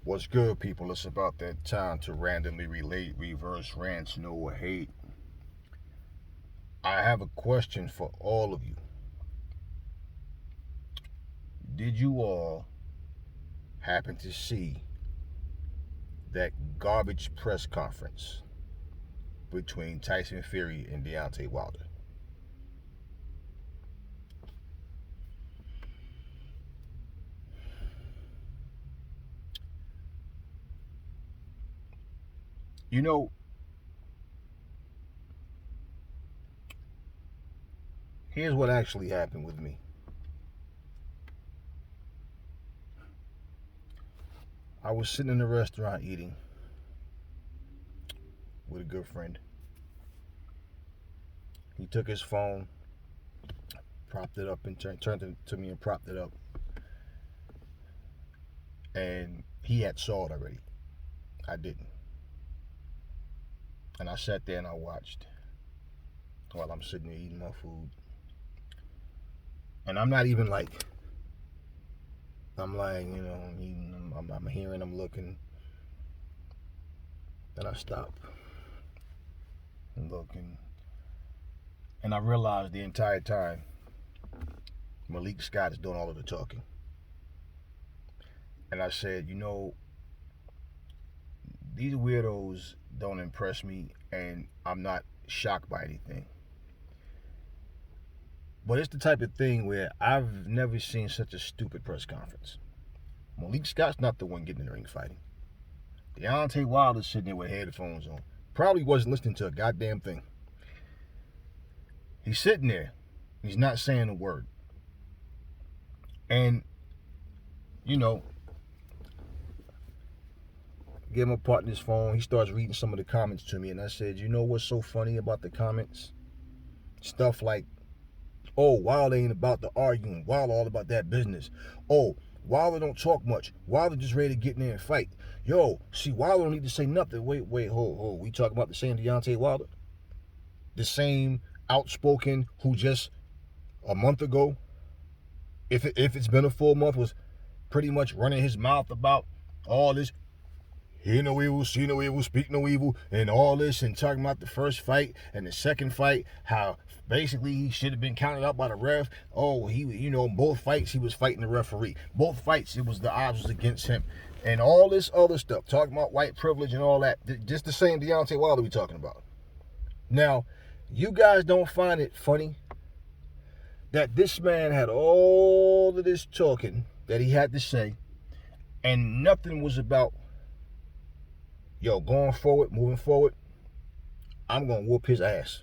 What's good, people? It's about that time to randomly relate, reverse rants, no hate. I have a question for all of you. Did you all happen to see that garbage press conference between Tyson Fury and Deontay Wilder? You know, here's what actually happened with me. I was sitting in a restaurant eating with a good friend. He took his phone, propped it up, and turned it to me and propped it up. And he had saw it already. I didn't. And I sat there and I watched while I'm sitting there eating my food. And I'm not even like, I'm lying, I'm eating, I'm hearing, I'm looking. Then I stop and looking. And I realized the entire time Malik Scott is doing all of the talking. And I said, these weirdos don't impress me, and I'm not shocked by anything. But it's the type of thing where I've never seen such a stupid press conference. Malik Scott's not the one getting in the ring fighting. Deontay Wilder's sitting there with headphones on. Probably wasn't listening to a goddamn thing. He's sitting there. He's not saying a word. And, give my partner his phone. He starts reading some of the comments to me. And I said, you know what's so funny about the comments? Stuff like, oh, Wilder ain't about the arguing. Wilder all about that business. Oh, Wilder don't talk much. Wilder just ready to get in there and fight. Yo, see, Wilder don't need to say nothing. Wait, hold. We talking about the same Deontay Wilder? The same outspoken who just a month ago, if it's been a full month, was pretty much running his mouth about all this. Hear no evil, see no evil, speak no evil, and all this, and talking about the first fight and the second fight, how basically he should have been counted out by the ref. Oh, both fights he was fighting the referee. Both fights the odds was against him, and all this other stuff, talking about white privilege and all that. Just the same Deontay Wilder we talking about. Now, you guys don't find it funny that this man had all of this talking that he had to say, and nothing was about, going forward, moving forward, I'm going to whoop his ass.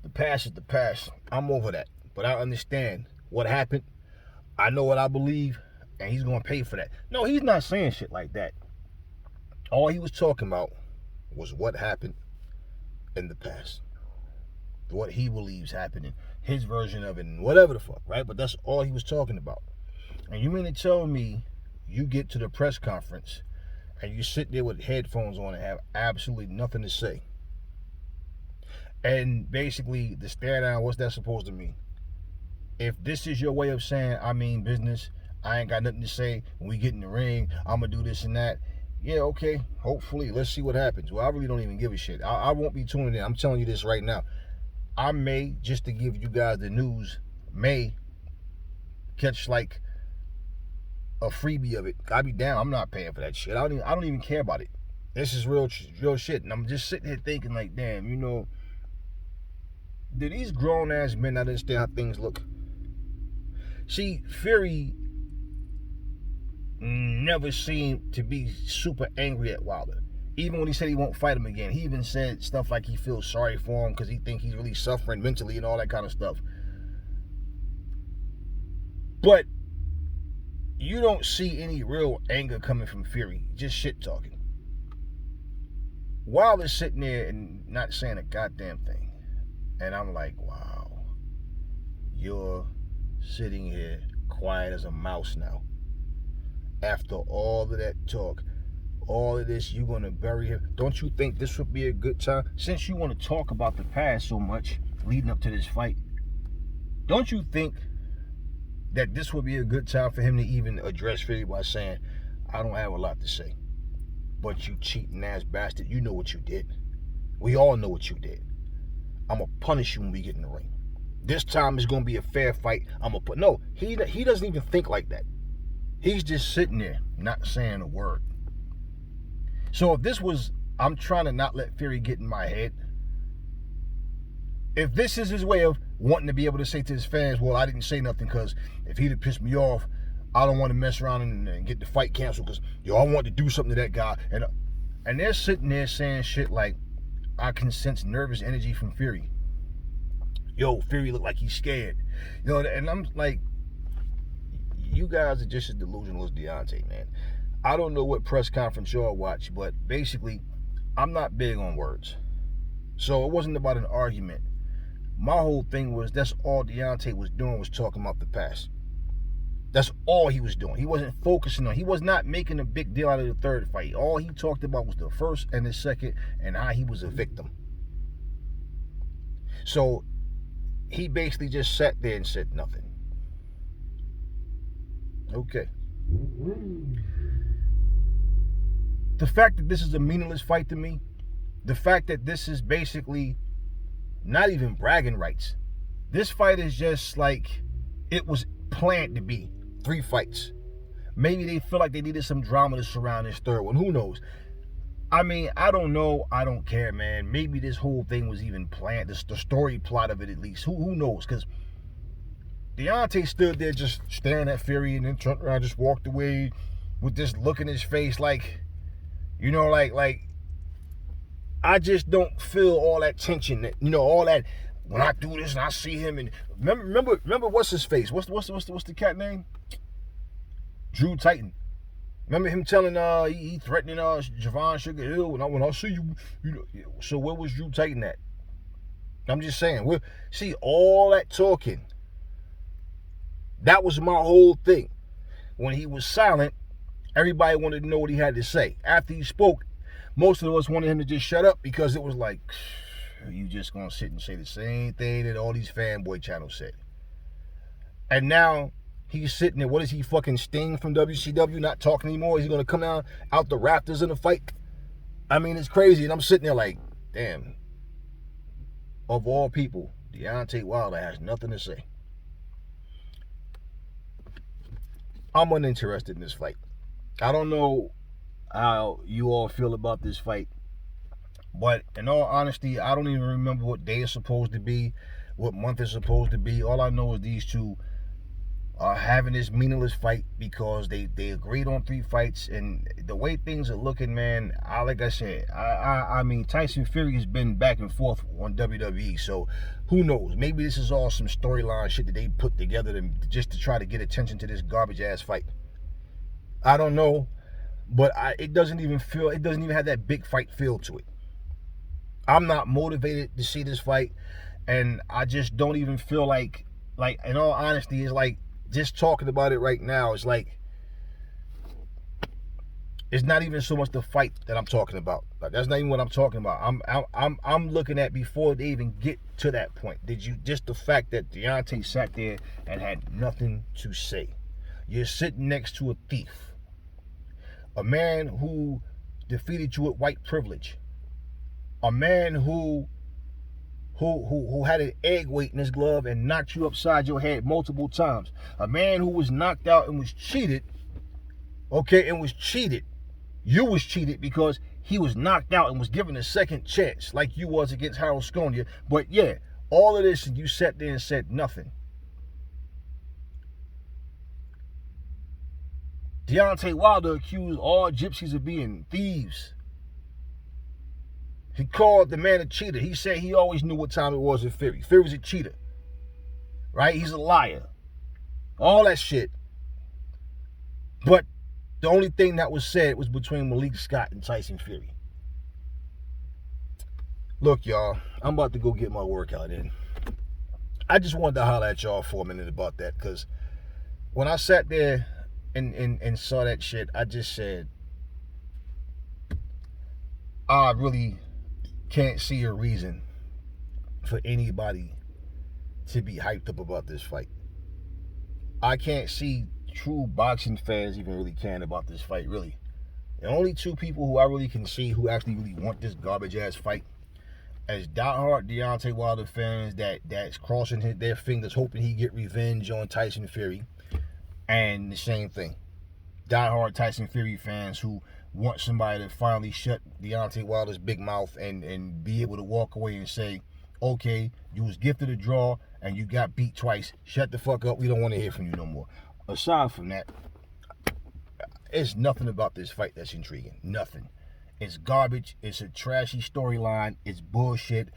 The past is the past. I'm over that. But I understand what happened. I know what I believe, and he's going to pay for that. No, he's not saying shit like that. All he was talking about was what happened in the past. What he believes happened, his version of it, and whatever the fuck, right? But that's all he was talking about. And you mean to tell me you get to the press conference and you sit there with headphones on and have absolutely nothing to say? And basically, the stare down, what's that supposed to mean? If this is your way of saying, I mean business, I ain't got nothing to say, when we get in the ring, I'm going to do this and that. Yeah, okay, hopefully, let's see what happens. Well, I really don't even give a shit. I won't be tuning in. I'm telling you this right now. I may, just to give you guys the news, may catch like a freebie of it. I'll be down. I'm not paying for that shit. I don't even care about it. This is real shit. And I'm just sitting here thinking like, damn, do these grown ass men not understand how things look? See, Fury never seemed to be super angry at Wilder. Even when he said he won't fight him again, he even said stuff like he feels sorry for him because he thinks he's really suffering mentally and all that kind of stuff. But you don't see any real anger coming from Fury, just shit talking. Wilder's sitting there and not saying a goddamn thing. And I'm like, wow, you're sitting here quiet as a mouse now. After all of that talk, all of this, you're going to bury him. Don't you think this would be a good time? Since you want to talk about the past so much leading up to this fight, don't you think that this would be a good time for him to even address Fury by saying, I don't have a lot to say. But you cheating ass bastard, you know what you did. We all know what you did. I'm going to punish you when we get in the ring. This time it's going to be a fair fight. I'm going to put... No, he doesn't even think like that. He's just sitting there, not saying a word. So if this was... I'm trying to not let Fury get in my head. If this is his way of wanting to be able to say to his fans, well, I didn't say nothing because if he'd have pissed me off, I don't want to mess around and get the fight canceled because, I want to do something to that guy. And they're sitting there saying shit like, I can sense nervous energy from Fury. Yo, Fury look like he's scared. And I'm like, you guys are just as delusional as Deontay, man. I don't know what press conference y'all watch, but basically, I'm not big on words. So it wasn't about an argument. My whole thing was that's all Deontay was doing was talking about the past. That's all he was doing. He wasn't focusing on. He was not making a big deal out of the third fight. All he talked about was the first and the second and how he was a victim. So he basically just sat there and said nothing. Okay. The fact that this is a meaningless fight to me, the fact that this is basically not even bragging rights. This fight is just like it was planned to be 3 fights. Maybe they feel like they needed some drama to surround this third one. Who knows? I mean, I don't know. I don't care, man. Maybe this whole thing was even planned. The story plot of it, at least. Who knows? Because Deontay stood there just staring at Fury and then turned around, just walked away with this look in his face like, like I just don't feel all that tension, all that. When I do this and I see him and remember what's his face? What's the cat name? Drew Titan. Remember him telling he threatening Javon Sugar Hill when I see you, So where was Drew Titan at? I'm just saying. See all that talking. That was my whole thing. When he was silent, everybody wanted to know what he had to say. After he spoke, most of us wanted him to just shut up because it was like, you just gonna sit and say the same thing that all these fanboy channels said. And now he's sitting there. What is he, fucking Sting from WCW, not talking anymore? Is he gonna come out the rafters in a fight? I mean, it's crazy. And I'm sitting there like, damn. Of all people, Deontay Wilder has nothing to say. I'm uninterested in this fight. I don't know how you all feel about this fight, but in all honesty, I don't even remember what day it's supposed to be, what month it's supposed to be. All I know is these two are having this meaningless fight because they agreed on 3 fights, and the way things are looking, man, like I said, I mean, Tyson Fury has been back and forth on WWE, so who knows? Maybe this is all some storyline shit that they put together just to try to get attention to this garbage ass fight. I don't know, but it doesn't even have that big fight feel to it. I'm not motivated to see this fight, and I just don't even feel like in all honesty, it's like, just talking about it right now, it's like, it's not even so much the fight that I'm talking about. Like, that's not even what I'm talking about. I'm looking at before they even get to that point. Just the fact that Deontay sat there and had nothing to say. You're sitting next to a thief, a man who defeated you with white privilege, a man who had an egg weight in his glove and knocked you upside your head multiple times. A man who was knocked out and was cheated. Okay, and was cheated. You was cheated because he was knocked out and was given a second chance like you was against Harold Sconia. But yeah, all of this and you sat there and said nothing. Deontay Wilder accused all gypsies of being thieves. He called the man a cheater. He said he always knew what time it was with Fury. Fury was a cheater. Right? He's a liar. All that shit. But the only thing that was said was between Malik Scott and Tyson Fury. Look, y'all, I'm about to go get my workout in. I just wanted to holler at y'all for a minute about that, because when I sat there and saw that shit, I just said, I really can't see a reason for anybody to be hyped up about this fight. I can't see true boxing fans even really caring about this fight, really. The only two people who I really can see who actually really want this garbage ass fight as diehard Deontay Wilder fans that's crossing their fingers hoping he get revenge on Tyson Fury, and the same thing, diehard Tyson Fury fans who want somebody to finally shut Deontay Wilder's big mouth and be able to walk away and say, okay, you was gifted a draw and you got beat twice. Shut the fuck up. We don't want to hear from you no more. Aside from that, it's nothing about this fight that's intriguing. Nothing. It's garbage. It's a trashy storyline. It's bullshit.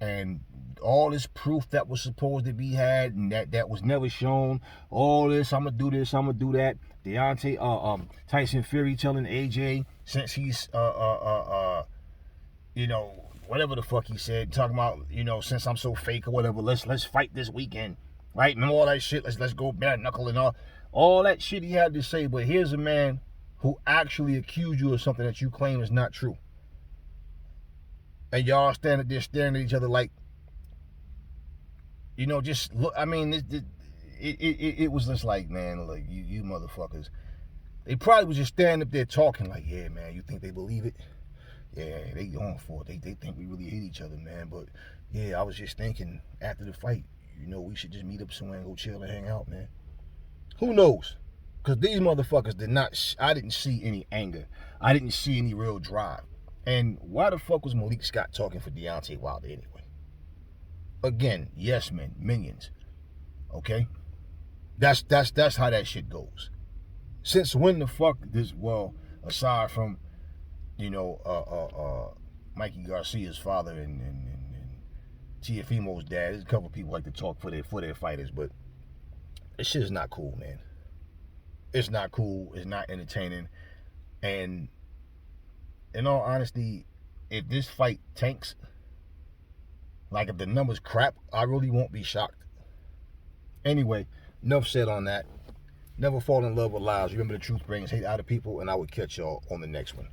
And all this proof that was supposed to be had and that was never shown. All this, I'm gonna do this, I'm gonna do that. Tyson Fury telling AJ, since he's you know, whatever the fuck he said, talking about, you know, since I'm so fake or whatever, let's fight this weekend. Right? Remember all that shit? Let's go bare knuckle and all that shit he had to say. But here's a man who actually accused you of something that you claim is not true. And y'all standing there staring at each other like, you know, just look. I mean, it was just like, man, like, you motherfuckers. They probably was just standing up there talking like, yeah, man, you think they believe it? Yeah, they going for it. They think we really hate each other, man. But, yeah, I was just thinking after the fight, you know, we should just meet up somewhere and go chill and hang out, man. Who knows? Because these motherfuckers I didn't see any anger. I didn't see any real drive. And why the fuck was Malik Scott talking for Deontay Wilder anyway? Again, yes men, minions. Okay? That's how that shit goes. Since when the fuck aside from, you know, Mikey Garcia's father and Tiafimo's dad, there's a couple of people like to talk for their fighters, but this shit is not cool, man. It's not cool. It's not entertaining. And in all honesty, if this fight tanks, like if the numbers crap, I really won't be shocked. Anyway, enough said on that. Never fall in love with lies. Remember, the truth brings hate out of people, and I will catch y'all on the next one.